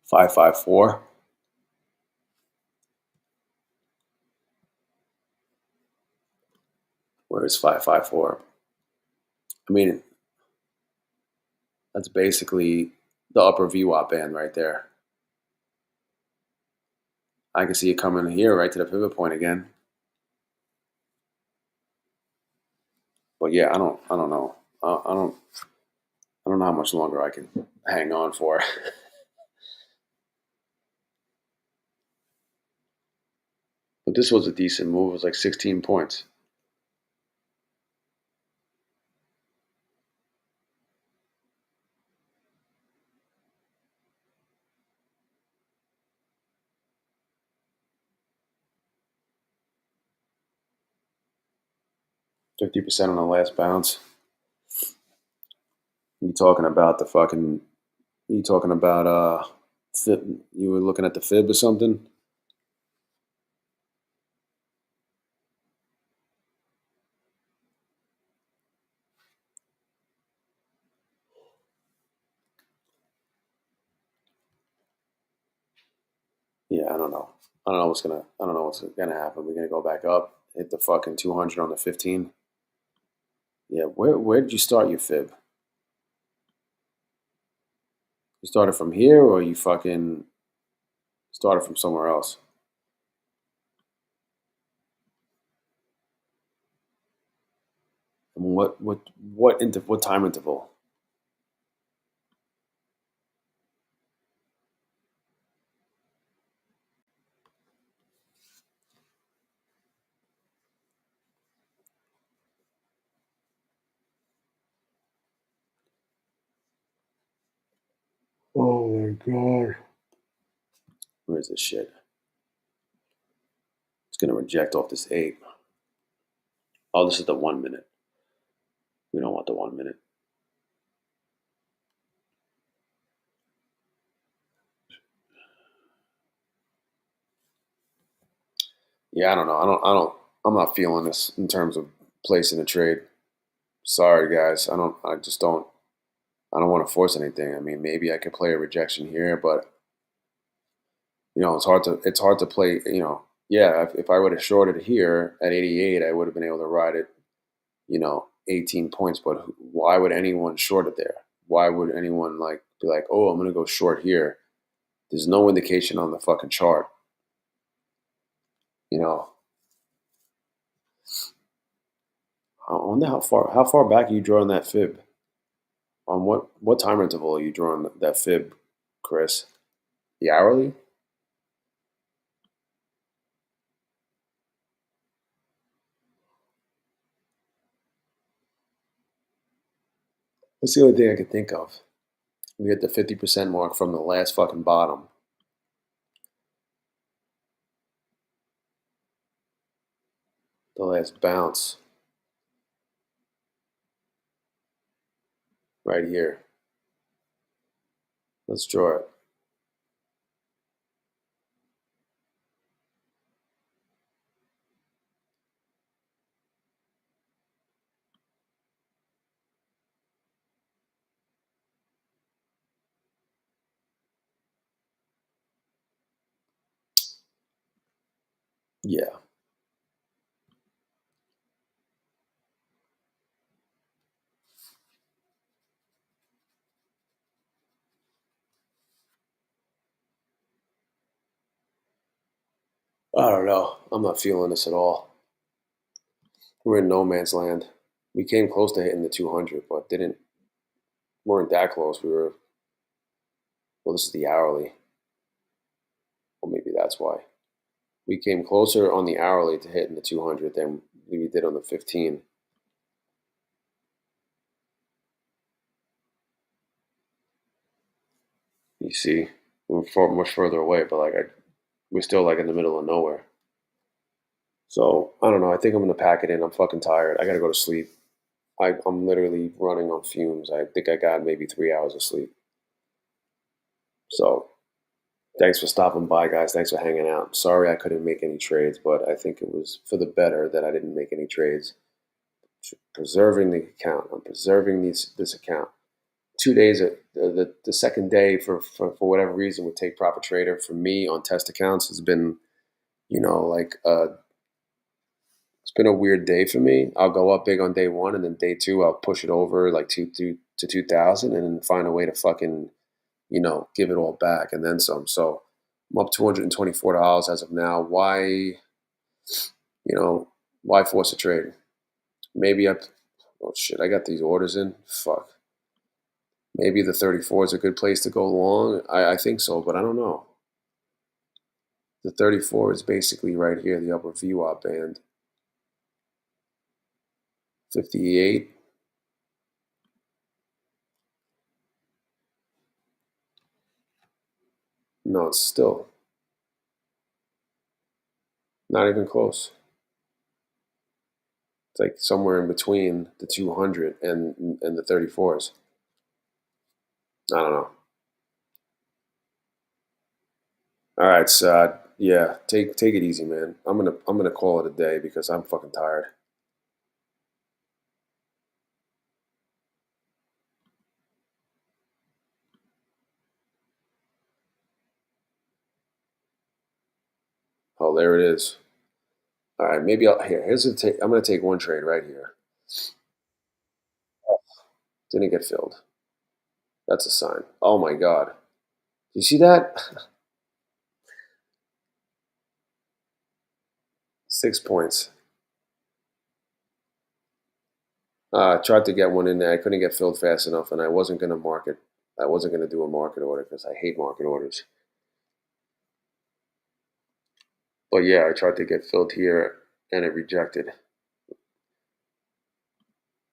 Five five four. Where is 554? I mean, that's basically the upper VWAP band right there. I can see it coming here right to the pivot point again. But yeah, I don't know. I don't know how much longer I can hang on for. But this was a decent move. It was like 16 points. $50 on the last bounce. You talking about the fucking? You talking about fib, you were looking at the fib or something? Yeah, I don't know. I don't know what's gonna happen. We're gonna go back up, hit the fucking 200 on the 15. Yeah, where did you start your fib? You started from here, or you fucking started from somewhere else? And what time interval? Oh my god. Where's this shit? It's gonna reject off this 8. Oh, this is the 1 minute. We don't want the 1 minute. Yeah, I don't know. I'm not feeling this in terms of placing a trade. Sorry guys. I just don't I don't want to force anything. I mean, maybe I could play a rejection here, but it's hard to play, yeah, if I would have shorted here at 88, I would have been able to ride it, 18 points, but why would anyone short it there? Why would anyone like be like, "Oh, I'm going to go short here." There's no indication on the fucking chart, you know. I wonder how far back are you drawing that fib? On what time interval are you drawing that fib, Chris? The hourly? That's the only thing I could think of. We hit the 50% mark from the last fucking bottom. The last bounce right here. Let's draw it. Yeah. I don't know. I'm not feeling this at all. We're in no man's land. We came close to hitting the 200, but didn't. Weren't that close. Well, this is the hourly. Well, maybe that's why. We came closer on the hourly to hitting the 200 than we did on the 15. You see, much further away, but we're still like in the middle of nowhere. So I don't know. I think I'm gonna pack it in. I'm fucking tired. I gotta go to sleep. I'm literally running on fumes. I think I got maybe 3 hours of sleep. So thanks for stopping by, guys. Thanks for hanging out. Sorry I couldn't make any trades, but I think it was for the better that I didn't make any trades. Preserving the account. I'm preserving this account. 2 days, the second day for whatever reason would take proper trader for me on test accounts has been, like it's been a weird day for me. I'll go up big on day one, and then day two I'll push it over like to 2,000, and then find a way to fucking give it all back and then some. So I'm up $224 as of now. You know, why force a trade? Maybe oh shit, I got these orders in. Fuck. Maybe the 34 is a good place to go long. I think so, but I don't know. The 34 is basically right here, the upper VWAP band. 58. No, it's still not even close. It's like somewhere in between the 200 and the 34s. I don't know. All right, Sad. Yeah, take it easy, man. I'm gonna call it a day because I'm fucking tired. Oh, there it is. All right, maybe I'm gonna take one trade right here. Didn't get filled. That's a sign. Oh my god. You see that? 6 points. I tried to get one in there. I couldn't get filled fast enough, and I wasn't gonna market. I wasn't gonna do a market order because I hate market orders. But yeah, I tried to get filled here, and it rejected.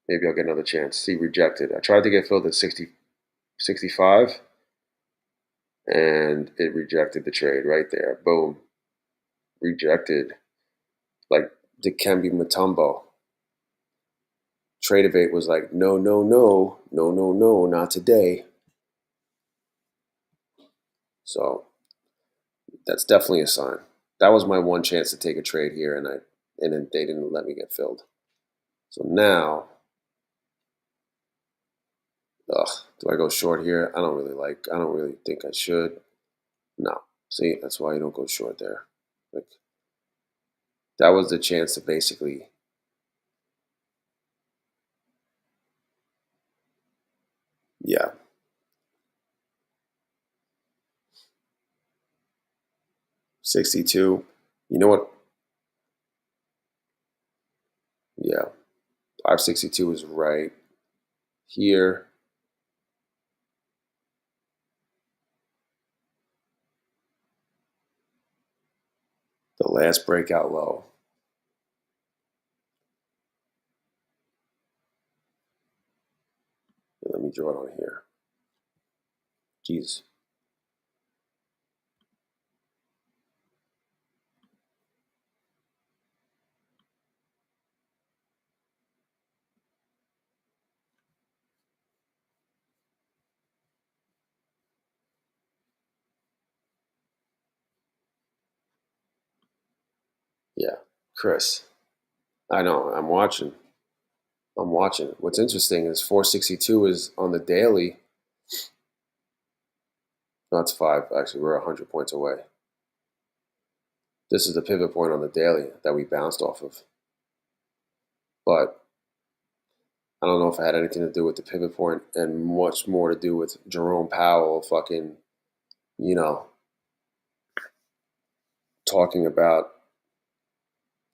Maybe I'll get another chance. See, rejected. I tried to get filled at 60, 65. and it rejected the trade right there. Boom, rejected. Like Dikembe Mutombo. Trade was like, no, no, no, no, no, no, not today. So that's definitely a sign. That was my one chance to take a trade here, and then they didn't let me get filled. So now, ugh, do I go short here? I don't really like. I don't really think I should. No. See, that's why you don't go short there. Like that was the chance to basically, yeah, 62. You know what? Yeah, 562 is right here. The last breakout low. Let me draw it on here. Jeez. Yeah, Chris. I know. I'm watching. I'm watching. What's interesting is 462 is on the daily. No, it's five. Actually, we're 100 points away. This is the pivot point on the daily that we bounced off of. But I don't know if it had anything to do with the pivot point and much more to do with Jerome Powell fucking, you know, talking about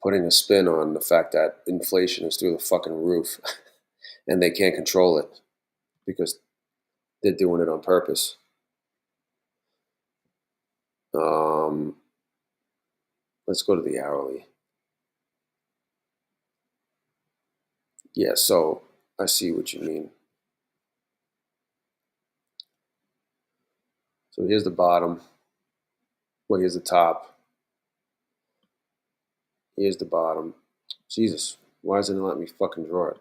putting a spin on the fact that inflation is through the fucking roof and they can't control it because they're doing it on purpose. Um, let's go to the hourly. Yeah, so I see what you mean. So here's the bottom. Well, here's the top. Here's the bottom. Jesus, why doesn't it let me fucking draw it?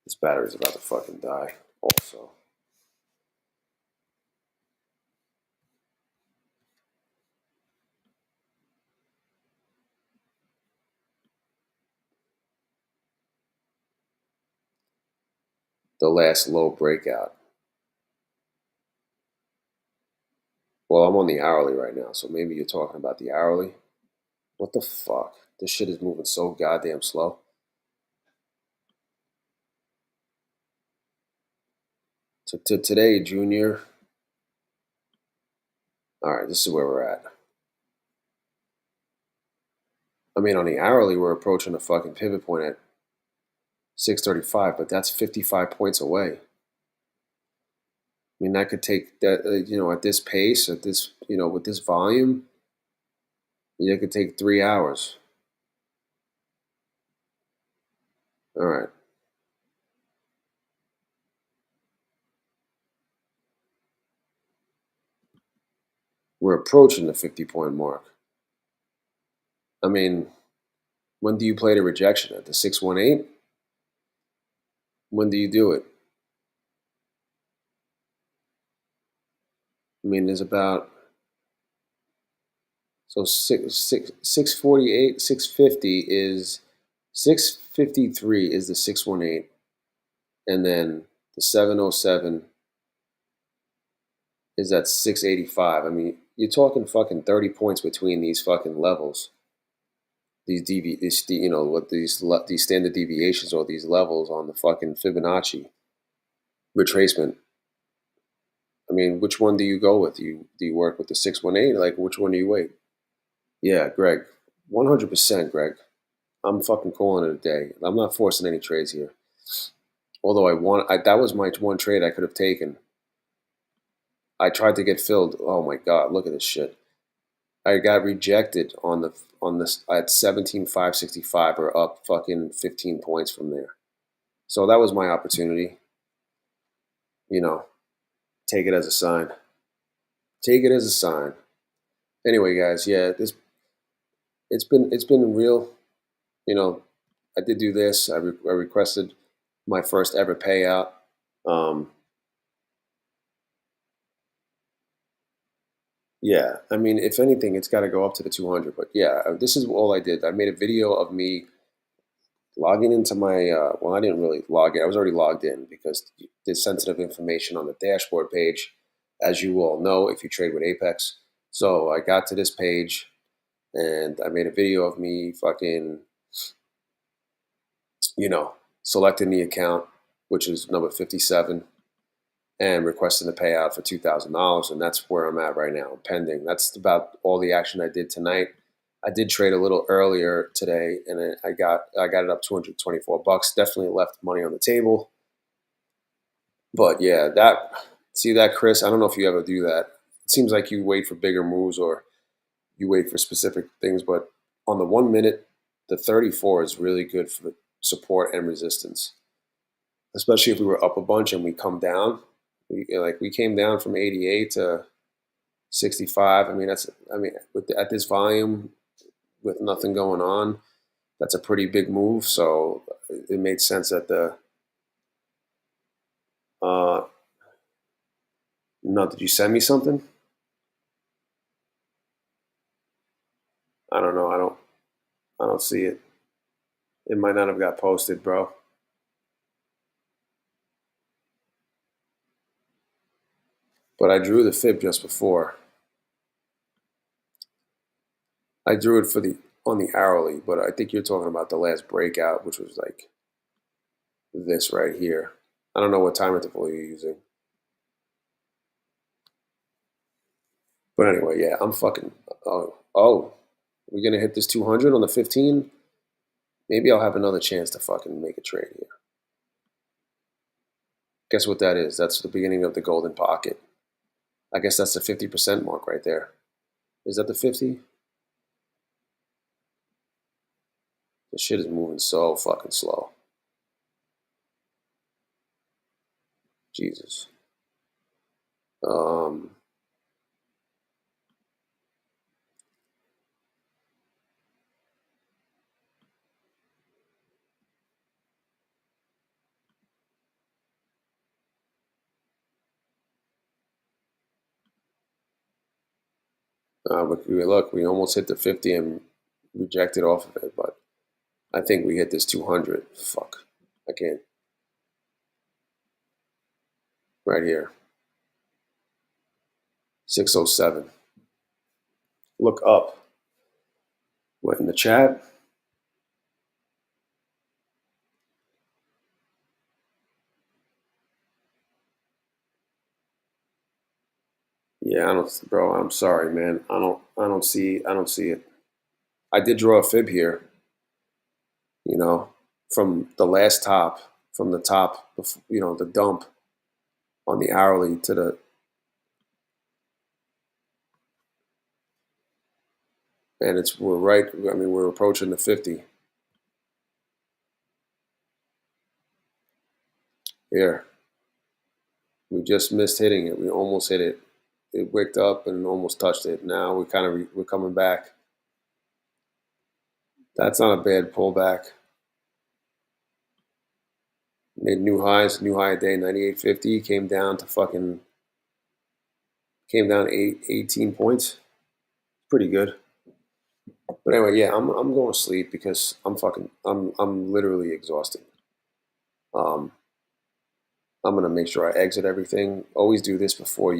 This battery's about to fucking die. Also, the last low breakout. Well, I'm on the hourly right now, so maybe you're talking about the hourly. What the fuck? This shit is moving so goddamn slow. To today, Junior. All right, this is where we're at. I mean, on the hourly, we're approaching a fucking pivot point at 635, but that's 55 points away. I mean, that could take that, at this pace, at this, with this volume, it could take 3 hours. All right. We're approaching the 50-point mark. I mean, when do you play the rejection at the 618? When do you do it? I mean, there's about so 648, 650 is 653 is the 618, and then the 707 is at 685. I mean, you're talking fucking 30 points between these fucking levels. What these standard deviations or these levels on the fucking Fibonacci retracement. I mean, which one do you go with? Do you work with the 618? Like, which one do you wait? Yeah, Greg, 100%, Greg. I'm fucking calling it a day. I'm not forcing any trades here. Although that was my one trade I could have taken. I tried to get filled. Oh my god, look at this shit. I got rejected on this at 17,565 or up fucking 15 points from there. So that was my opportunity. You know, take it as a sign. Take it as a sign. Anyway, guys, yeah, this it's been real. You know, I did do this. I requested my first ever payout. Um, yeah, I mean, if anything, it's got to go up to the 200. But yeah, this is all I did. I made a video of me logging into my. Well, I didn't really log in. I was already logged in because there's sensitive information on the dashboard page, as you all know if you trade with Apex. So I got to this page and I made a video of me fucking, you know, selecting the account, which is number 57, and requesting the payout for $2,000. And that's where I'm at right now, pending. That's about all the action I did tonight. I did trade a little earlier today, and I got it up 224 bucks. Definitely left money on the table. But yeah, that see that, Chris. I don't know if you ever do that. It seems like you wait for bigger moves or you wait for specific things. But on the 1 minute, the 34 is really good for support and resistance, especially if we were up a bunch and we come down. We came down from 88 to 65. At this volume with nothing going on, that's a pretty big move. So it made sense that the no, did you send me something? I don't know. I don't see it. It might not have got posted, bro. But I drew the fib just before. I drew it for the on the hourly, but I think you're talking about the last breakout, which was like this right here. I don't know what time interval you're using. But anyway, yeah, I'm fucking. Oh, we're gonna hit this 200 on the 15. Maybe I'll have another chance to fucking make a trade here. Guess what that is? That's the beginning of the golden pocket. I guess that's the 50% mark right there. Is that the 50? The shit is moving so fucking slow. Jesus. Um, but look, we almost hit the 50 and rejected off of it, but I think we hit this 200. Fuck. I can't. Right here. 607. Look up. What, in the chat? Yeah, I don't, bro. I'm sorry, man. I don't see it. I did draw a fib here, you know, from the last top, from the top, the dump on the hourly to the, and we're right. I mean, we're approaching the 50 here. We just missed hitting it. We almost hit it. It wicked up and almost touched it. Now we're coming back. That's not a bad pullback. Made new highs, new high a day, 98.50. Came down 18 points. Pretty good. But anyway, yeah, I'm going to sleep because I'm literally exhausted. Um, I'm gonna make sure I exit everything. Always do this before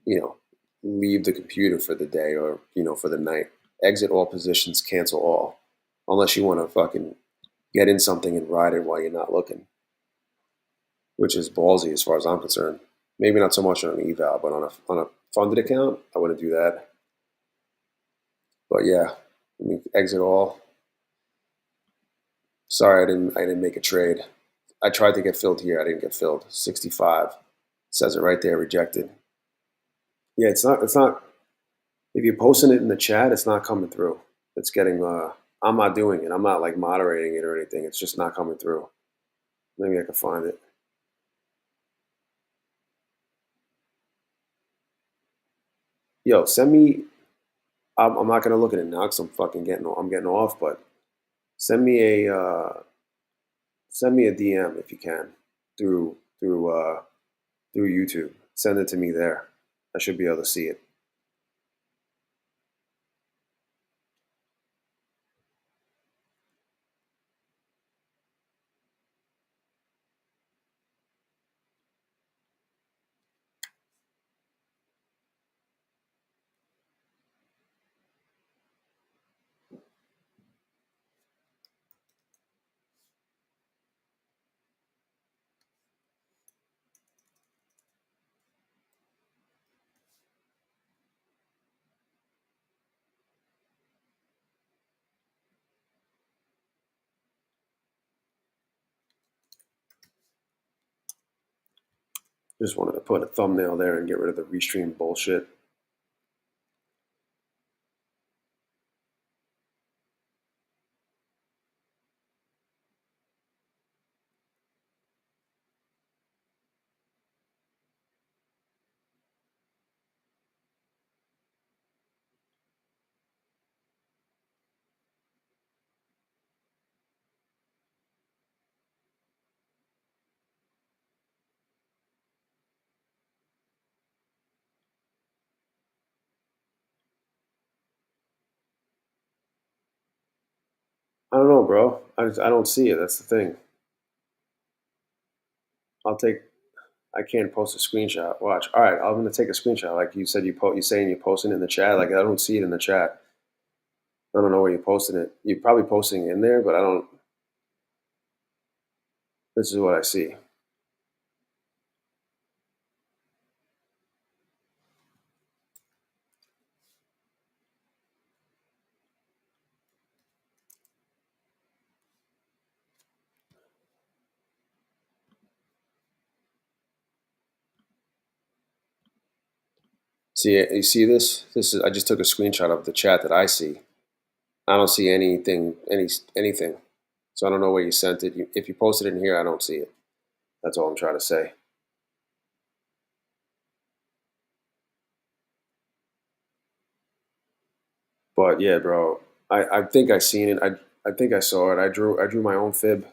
you know, leave the computer for the day or for the night. Exit all positions, cancel all, unless you want to fucking get in something and ride it while you're not looking, which is ballsy as far as I'm concerned. Maybe not so much on an eval, but on a funded account, I wouldn't do that. But yeah, let me exit all. Sorry, I didn't make a trade. I tried to get filled here. I didn't get filled. 65. Says it right there, rejected. Yeah, it's not. It's not. If you're posting it in the chat, it's not coming through. It's getting. I'm not doing it. I'm not like moderating it or anything. It's just not coming through. Maybe I can find it. Yo, send me. I'm not gonna look at it now because I'm fucking getting. I'm getting off. But send me a. Send me a DM if you can through through uh, through YouTube. Send it to me there. I should be able to see it. Just wanted to put a thumbnail there and get rid of the restream bullshit. I don't know, bro. I don't see it. That's the thing. I'll take. I can't post a screenshot. Watch. All right, I'm gonna take a screenshot. Like you said, you saying you're posting it in the chat. Like I don't see it in the chat. I don't know where you're posting it. You're probably posting it in there, but I don't. This is what I see. See, you see this? This is. I just took a screenshot of the chat that I see. I don't see anything. So I don't know where you sent it. If you posted it in here, I don't see it. That's all I'm trying to say. But yeah, bro, I think I seen it. I think I saw it. I drew my own fib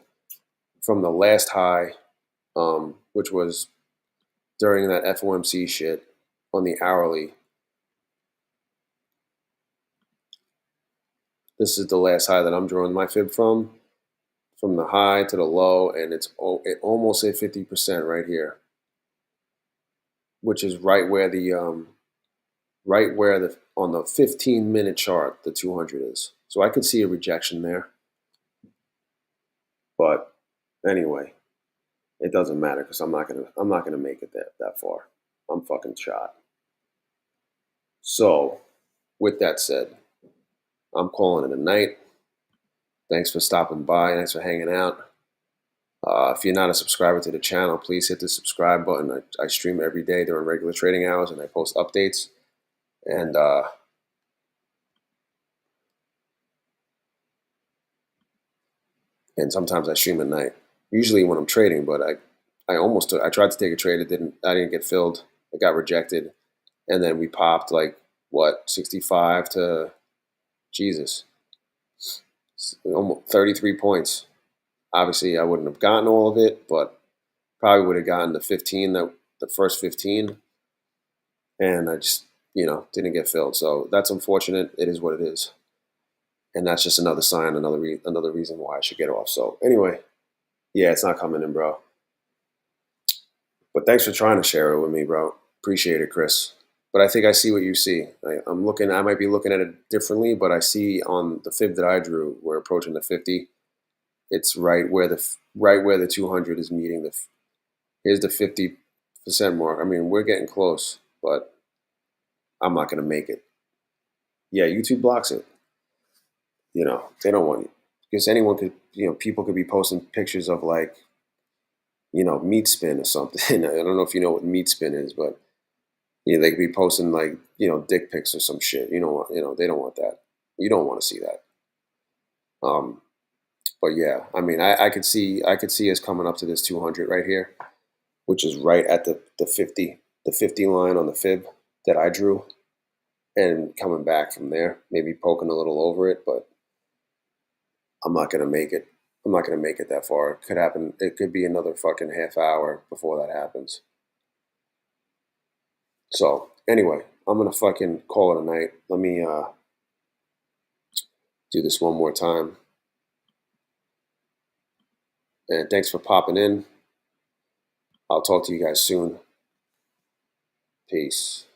from the last high, which was during that FOMC shit on the hourly. This is the last high that I'm drawing my fib from the high to the low, and it almost hit 50% right here, which is right where the on the 15-minute chart the 200 is. So I could see a rejection there, but anyway, it doesn't matter because I'm not gonna make it that far. I'm fucking shot. So with that said, I'm calling it a night. Thanks for stopping by. Thanks for hanging out. If you're not a subscriber to the channel, please hit the subscribe button. I stream every day during regular trading hours, and I post updates. And and sometimes I stream at night. Usually when I'm trading, but I tried to take a trade. I didn't get filled. It got rejected, and then we popped like what 65 to Jesus, almost 33 points. Obviously, I wouldn't have gotten all of it, but probably would have gotten the first 15, and I just didn't get filled. So that's unfortunate. It is what it is, and that's just another sign, another reason why I should get off. So anyway, yeah, it's not coming in, bro. But thanks for trying to share it with me, bro. Appreciate it, Chris. But I think I see what you see. I'm looking. I might be looking at it differently, but I see on the fib that I drew, we're approaching the 50. It's right where the 200 is meeting the. Here's the 50% mark. I mean, we're getting close, but I'm not going to make it. Yeah, YouTube blocks it. They don't want you because anyone could. People could be posting pictures of like meat spin or something. I don't know if you know what meat spin is, but they could be posting like dick pics or some shit. They don't want that. You don't want to see that. Um, but yeah, I mean, I could see us coming up to this 200 right here, which is right at the 50 line on the fib that I drew, and coming back from there, maybe poking a little over it, but I'm not gonna make it. I'm not gonna make it that far. It could happen. It could be another fucking half hour before that happens. So anyway, I'm gonna fucking call it a night. Let me do this one more time. And thanks for popping in. I'll talk to you guys soon. Peace.